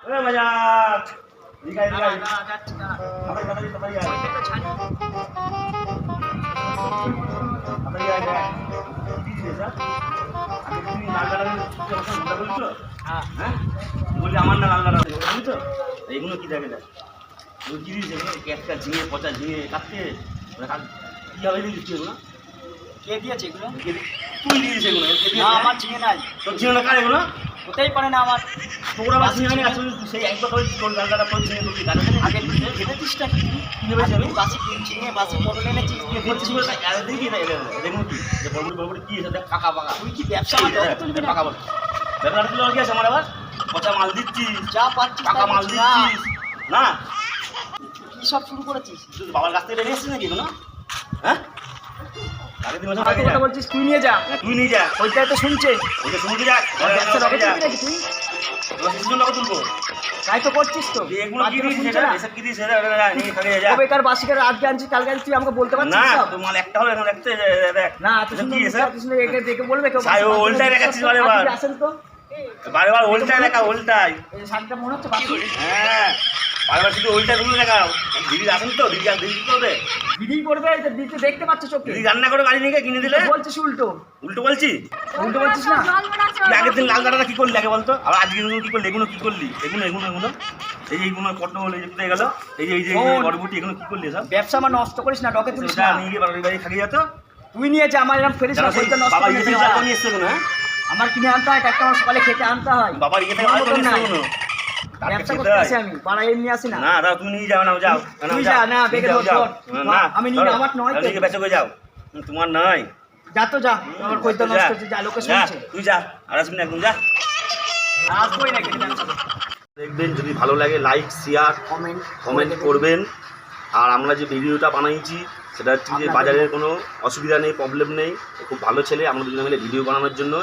ওরে বাজার দিগাই দিগাই যাচ্ছি না তাড়াতাড়ি তাড়াতাড়ি তাড়াতাড়ি আয় ওইটা ছাড়ি তাড়াতাড়ি আয় দেখ কি দিছিস আমি তুমি লাল গাড়া কথা বলছো হ্যাঁ হ্যাঁ বলি আমার না লাল গাড়া বুঝছো এইগুলো কি দেখে দেখ ওই কি দিয়েছে একটা ঝিঙে পচা ঝিঙে কাটতে কীভাবে দিচ্ছি এগুলো কে দিয়েছে এগুলো তুই দিয়েছে এগুলো না আমার ঝিঙে নাই তোর ঝিঙে কার এগুলো হতেই পারে না আমার তোর আবার ঝিঙে নিয়ে আসলে সেই একবার করে তোর লাল গাড়া তোর ঝিঙে তুই গাড়া আগে খেতেছিসটা কি ভেবেছি আমি বাসি ঝিঙে বাসি পটল এনেছিস তুই বলছিস বলে দেখি না দেখুন কি যে বড়বড়ি বড়বড়ি কি এসে দেখ পাকা পাকা তুই কি ব্যবসা আমার দখল তুলবি না পাকা বল ব্যাপারটা তুলে কি আছে আমার আবার পচা মাল দিচ্ছিস যা পাচ্ছিস পাকা মাল দিচ্ছিস না কি সব শুরু করেছিস তুই বাবার কাছ থেকে নিয়ে এসছিস নাকি এগুলো হ্যাঁ আগে দিন বছর আগে কথা বলছিস তুই নিয়ে যা তুই নিয়ে যা ওইটাই তো শুনছে ওইটা শুনতে যা ব্যবসা দখল তুলবি নাকি তুই শিশুর টাকা তুলবো তাই তো করছিস তো এগুলো কি দিস শুনছে সেটা না এসব কি দিস সেটা নিয়ে খাবে যা বেকার বাসিকার আজকে আনছিস কালকে আনছিস তুই আমাকে বলতে না পারছিস সব? তো মাল একটা হলো এখন দেখতে দেখ না এত সুন্দর কি এসব এত সুন্দর একে দেখে বলবে কেউ সাই, ও উল্টায় দেখাচ্ছিস বারবার। আপনি আসেন তো বারবার উল্টায় দেখা উল্টায় এই শার্টটা মনে হচ্ছে বাসি হ্যাঁ বারবার শুধু উল্টায় গুলো দেখাও দিদি আসেন তো দিদি দিদি তো দে দিদি করবে এটা দিদি দেখতে পাচ্ছ চোখে দিদি রান্না করে বাড়ি নিয়ে গিয়ে কিনে দিলে বলছিস উল্টো উল্টো বলছি উল্টো বলছিস না তুই আগের দিন লাল গাড়াটা কি করলি আগে বলতো আর আজকে কি করলি এগুলো কি করলি এগুলো এগুলো এগুলো এই যে এইগুলো পটল এই যে কোথায় গেল এই যে বড়বুটি এগুলো কি করলি সব ব্যবসা আমার নষ্ট করিস না ডকে তুলিস সেটা না নিয়ে গিয়ে বাড়ি বাড়ি খাইয়ে যেত তুই নিয়ে যা আমার এরকম ফেরিস না বইটা নষ্ট বাবা করে ইয়ে নিয়ে থেকে যা। চাল নিয়ে এসছে কোনো হ্যাঁ আমার কিনে আনতে হয় একটা আমার সকালে খেতে আনতে হয় বাবার ইয়ে থেকে ভালো নিয়ে এসছে কোনো ব্যবসা করতে আসি আমি পাড়ায় এমনি আসি না না দাও তুমি নিয়ে যাও না যাও তুই যা, না, বেগে ধর, ধর। না আমি নিয়ে যাবো, আমার নয় তো। নিয়ে বেঁচে করে যাও তোমার নয় যা তো যা আমার কইতে নষ্ট হচ্ছে যা লোকে শুনছে তুই যা আর আসবি না একদম যা আর কই না খেতে ব্যবসা করতে। দেখবেন যদি ভালো লাগে লাইক শেয়ার কমেন্ট করবেন আর আমরা যে ভিডিওটা বানাইছি সেটা হচ্ছে যে বাজারের কোনো অসুবিধা নেই প্রবলেম নেই খুব ভালো ছেলে আমরা দুজনে মিলে ভিডিও বানানোর জন্য